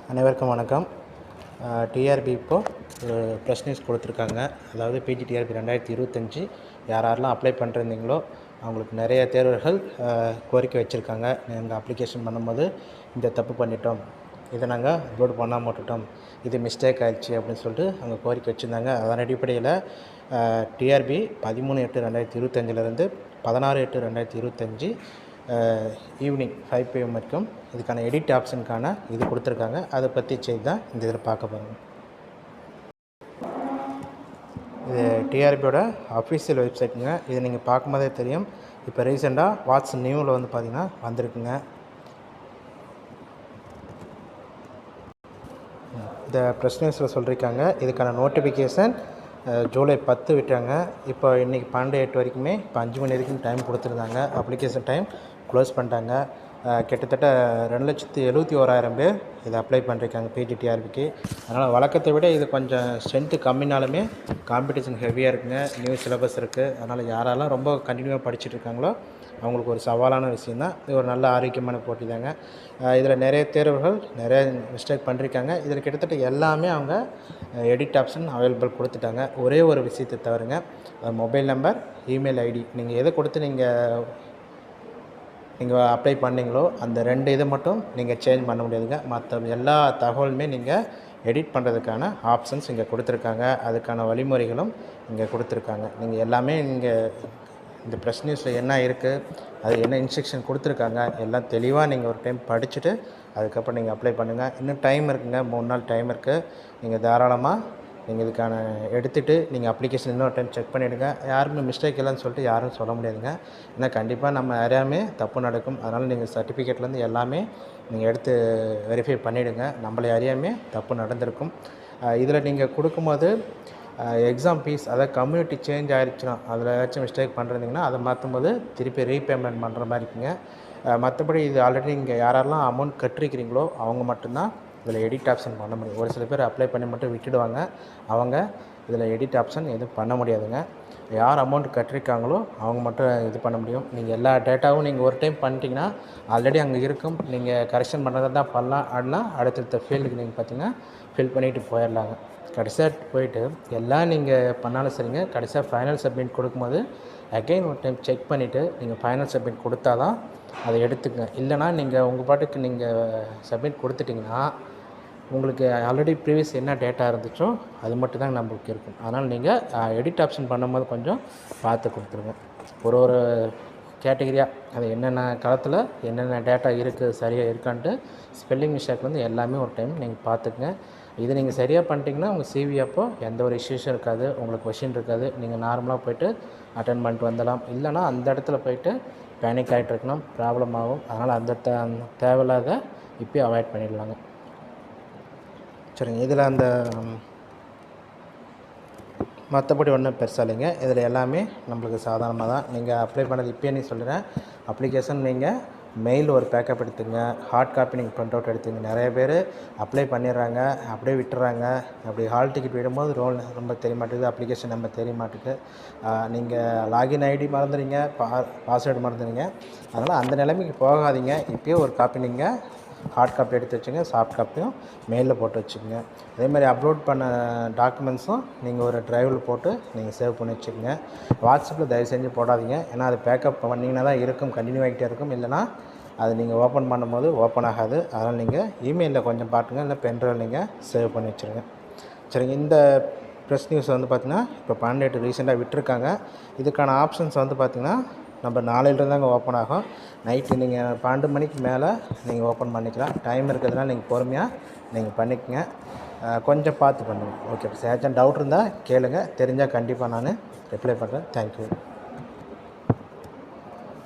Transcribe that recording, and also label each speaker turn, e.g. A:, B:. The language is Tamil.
A: அனைவருக்கும் வணக்கம். டிஆர்பி இப்போது ஒரு ப்ரெஸ் நியூஸ் கொடுத்துருக்காங்க. அதாவது பிஜிடிஆர்பி 2025 யாரெல்லாம் அப்ளை பண்ணிருந்தீங்களோ அவங்களுக்கு நிறைய தேர்வர்கள் கோரிக்கை வச்சுருக்காங்க. நாங்கள் அப்ளிகேஷன் பண்ணும்போது இந்த தப்பு பண்ணிட்டோம், இதை நாங்கள் அப்லோட் பண்ணாமல் விட்டுட்டோம், இது மிஸ்டேக் ஆகிடுச்சு அப்படின்னு சொல்லிட்டு அவங்க கோரிக்கை வச்சுருந்தாங்க. அதன் அடிப்படையில் டிஆர்பி 13/8/2025 16/8/2025 ஈவினிங் 5 PM வரைக்கும் இதுக்கான எடிட் ஆப்ஷனுக்கான இது கொடுத்துருக்காங்க. அதை பற்றி செய்தி தான் இந்த இதில் பார்க்க போகிறோம். இது டிஆர்பியோட அஃபீஷியல் வெப்சைட்டுங்க. இது நீங்கள் பார்க்கும்போதே தெரியும். இப்போ ரீசெண்டாக வாட்ஸ் நியூவில் பார்த்திங்கன்னா வந்திருக்குங்க. இந்த ப்ரெஸ் நியூஸில் சொல்லியிருக்காங்க. இதுக்கான நோட்டிஃபிகேஷன் ஜூலை 10 விட்டாங்க. இப்போ இன்றைக்கி 12/8 வரைக்குமே இப்போ 5 மணி வரைக்கும் டைம் கொடுத்துருந்தாங்க. அப்ளிகேஷன் டைம் க்ளோஸ் பண்ணிட்டாங்க. கிட்டத்தட்ட 2,71,000 பேர் இதை அப்ளை பண்ணியிருக்காங்க பிஜிடிஆர்பிக்கு. அதனால் வழக்கத்தை விட இது கொஞ்சம் ஸ்ட்ரென்த்து கம்மினாலுமே காம்படிஷன் ஹெவியாக இருக்குங்க. நியூ சிலபஸ் இருக்குது. அதனால் யாரெல்லாம் ரொம்ப கண்டினியூவாக படிச்சுட்டு இருக்காங்களோ அவங்களுக்கு ஒரு சவாலான விஷயந்தான். இது ஒரு நல்ல ஆரோக்கியமான போட்டி தாங்க. இதில் நிறைய தேர்வுகள் நிறைய மிஸ்டேக் பண்ணியிருக்காங்க. இதில் கிட்டத்தட்ட எல்லாமே அவங்க எடிட் ஆப்ஷன் அவைலபிள் கொடுத்துட்டாங்க. ஒரே ஒரு விஷயத்தை தவிரங்க, மொபைல் நம்பர், இமெயில் ஐடி நீங்கள் எதை கொடுத்து நீங்கள் அப்ளை பண்ணிங்களோ அந்த 2 இதை மட்டும் நீங்கள் சேஞ்ச் பண்ண முடியாதுங்க. மற்ற எல்லா தகவலுமே நீங்கள் எடிட் பண்ணுறதுக்கான ஆப்ஷன்ஸ் இங்கே கொடுத்துருக்காங்க. அதுக்கான வழிமுறைகளும் இங்கே கொடுத்துருக்காங்க. நீங்கள் எல்லாமே இந்த ப்ரெஸ் நியூஸில் என்ன இருக்குது, அது என்ன இன்ஸ்ட்ரக்ஷன் கொடுத்துருக்காங்க எல்லாம் தெளிவாக நீங்கள் ஒரு டைம் படிச்சுட்டு அதுக்கப்புறம் நீங்கள் அப்ளை பண்ணுங்கள். இன்னும் டைம் இருக்குங்க, 3 நாள் டைம் இருக்குது. நீங்கள் தாராளமாக நீங்கள் இதுக்கான எடுத்துகிட்டு நீங்கள் அப்ளிகேஷன் இன்னொரு டைம் செக் பண்ணிவிடுங்க. யாருமே மிஸ்டேக் இல்லைன்னு சொல்லிட்டு யாரும் சொல்ல முடியாதுங்க. ஏன்னா கண்டிப்பாக நம்ம அறியாமே தப்பு நடக்கும். அதனால் நீங்கள் சர்டிஃபிகேட்லேருந்து எல்லாமே நீங்கள் எடுத்து வெரிஃபை பண்ணிவிடுங்க. நம்மளை அறியாமே தப்பு நடந்திருக்கும். இதில் நீங்கள் கொடுக்கும்போது எக்ஸாம் ஃபீஸ், அதாவது கம்யூனிட்டி சேஞ்ச் ஆகிடுச்சுன்னா அதில் ஏதாச்சும் மிஸ்டேக் பண்ணுறீங்கன்னா அதை மாற்றும்போது திருப்பி ரீபேமெண்ட் பண்ணுற மாதிரி இருக்குங்க. மற்றபடி இது ஆல்ரெடி நீங்கள் யாரெல்லாம் அமௌண்ட் கட்டிருக்கிறீங்களோ அவங்க மட்டும்தான் இதில் எடிட் ஆப்ஷன் பண்ண முடியும். ஒரு சில பேர் அப்ளை பண்ணி மட்டும் விட்டுடுவாங்க. அவங்க இதில் எடிட் ஆப்ஷன் எதுவும் பண்ண முடியாதுங்க. யார் அமௌண்ட் கட்டிருக்காங்களோ அவங்க மட்டும் இது பண்ண முடியும். நீங்கள் எல்லா டேட்டாவும் நீங்கள் ஒரு டைம் பண்ணிட்டீங்கன்னா ஆல்ரெடி அங்கே இருக்கும். நீங்கள் கரெக்ஷன் பண்ணுறதா தான் பண்ணலாம். ஆனால் அடுத்தடுத்த ஃபீல்டுக்கு நீங்கள் பார்த்தீங்கன்னா ஃபில் பண்ணிவிட்டு போயிடலாங்க. கடைசியாக போயிட்டு எல்லாம் நீங்கள் பண்ணாலும் சரிங்க, கடைசியாக ஃபைனல் சப்மிட் கொடுக்கும்போது அகைன் ஒரு டைம் செக் பண்ணிவிட்டு நீங்கள் ஃபைனல் சப்மிட் கொடுத்தா தான் அதை எடுத்துக்கங்க. இல்லைனா நீங்கள் உங்கள் பாட்டுக்கு நீங்கள் சப்மிட் கொடுத்துட்டிங்கன்னா உங்களுக்கு ஆல்ரெடி ப்ரீவியஸ் என்ன டேட்டா இருந்துச்சோ அது மட்டும் தான் நம்மளுக்கு இருக்கும். அதனால் நீங்கள் எடிட் ஆப்ஷன் பண்ணும்போது கொஞ்சம் பார்த்து கொடுத்துருங்க. ஒரு கேட்டகரியாக அது என்னென்ன காலத்தில் என்னென்ன டேட்டா இருக்குது சரியாக இருக்கான்ட்டு ஸ்பெல்லிங் மிஸ்டேக்லேருந்து எல்லாமே ஒரு டைம் நீங்கள் பார்த்துக்குங்க. இதை நீங்கள் சரியாக பண்ணிட்டீங்கன்னா உங்கள் சிவி அப்போ எந்த ஒரு இஷ்யூஸும் இருக்காது, உங்களுக்கு கொஷின் இருக்காது. நீங்கள் நார்மலாக போய்ட்டு அட்டன் பண்ணிட்டு வந்துடலாம். இல்லைனா அந்த இடத்துல போய்ட்டு பேனிக் ஆகிட்டு இருக்கணும், ப்ராப்ளம் ஆகும். அதனால் அந்த தேவையில்லாத இப்போயே அவாய்ட் பண்ணிடலாங்க. சரிங்க. இதில் அந்த மற்றபடி ஒன்றும் பெருசாக இல்லைங்க. இதில் எல்லாமே நம்மளுக்கு சாதாரணமாக தான். நீங்கள் அப்ளை பண்ணது இப்போயே நீ சொல்கிறேன். அப்ளிகேஷன் நீங்கள் மெயில் ஒரு பேக்கப் எடுத்துங்க, ஹார்ட் காப்பி நீங்கள் ப்ரிண்ட் அவுட் எடுத்துங்க. நிறைய பேர் அப்ளை பண்ணிடுறாங்க, அப்படியே விட்டுறாங்க. அப்படி ஹால் டிக்கெட் விடும்போது ரோல் நம்பர் தெரிய மாட்டேங்குது, அப்ளிகேஷன் நம்பர் தெரிய மாட்டேங்குது. நீங்கள் லாகின் ஐடி மறந்துடுங்க, பாஸ்வேர்டு மறந்துடுங்க. அதனால் அந்த நிலைமைக்கு போகாதீங்க. இப்போயே ஒரு காப்பி நீங்கள் ஹார்ட் காப்பி எடுத்து வச்சுங்க, சாஃப்ட் காப்பியும் மெயிலில் போட்டு வச்சுக்கோங்க. அதேமாதிரி அப்லோட் பண்ண டாக்குமெண்ட்ஸும் நீங்கள் ஒரு ட்ரைவில் போட்டு நீங்கள் சேவ் பண்ணி வச்சுக்கோங்க. வாட்ஸ்அப்பில் தயவு செஞ்சு போடாதீங்க. ஏன்னா அது பேக்கப் பண்ணிங்கன்னா தான் இருக்கும், கண்டினியூ ஆகிட்டே இருக்கும். இல்லைனா அது நீங்கள் ஓப்பன் பண்ணும்போது ஓப்பன் ஆகாது. அதனால் நீங்கள் இமெயிலில் கொஞ்சம் பாட்டுங்க, இல்லை பென்ட்ரைவில் நீங்கள் சேவ் பண்ணி வச்சுருங்க. சரிங்க. இந்த ப்ரெஸ் நியூஸ் பார்த்திங்கன்னா இப்போ 12 ரீசெண்டாக விட்டுருக்காங்க. இதுக்கான ஆப்ஷன்ஸ் பார்த்திங்கன்னா நம்ம நாளையிலிருந்து தாங்க ஓப்பன் ஆகும். நைட்டு நீங்கள் 12 மணிக்கு மேலே நீங்கள் ஓப்பன் பண்ணிக்கலாம். டைம் இருக்கிறதுனால நீங்கள் பொறுமையாக நீங்கள் பண்ணிக்கங்க. கொஞ்சம் பார்த்து பண்ணுங்கள். ஓகே. ஏதாச்சும் டவுட் இருந்தால் கேளுங்கள். தெரிஞ்சால் கண்டிப்பாக நான் ரிப்ளை பண்ணுறேன். தேங்க்யூ.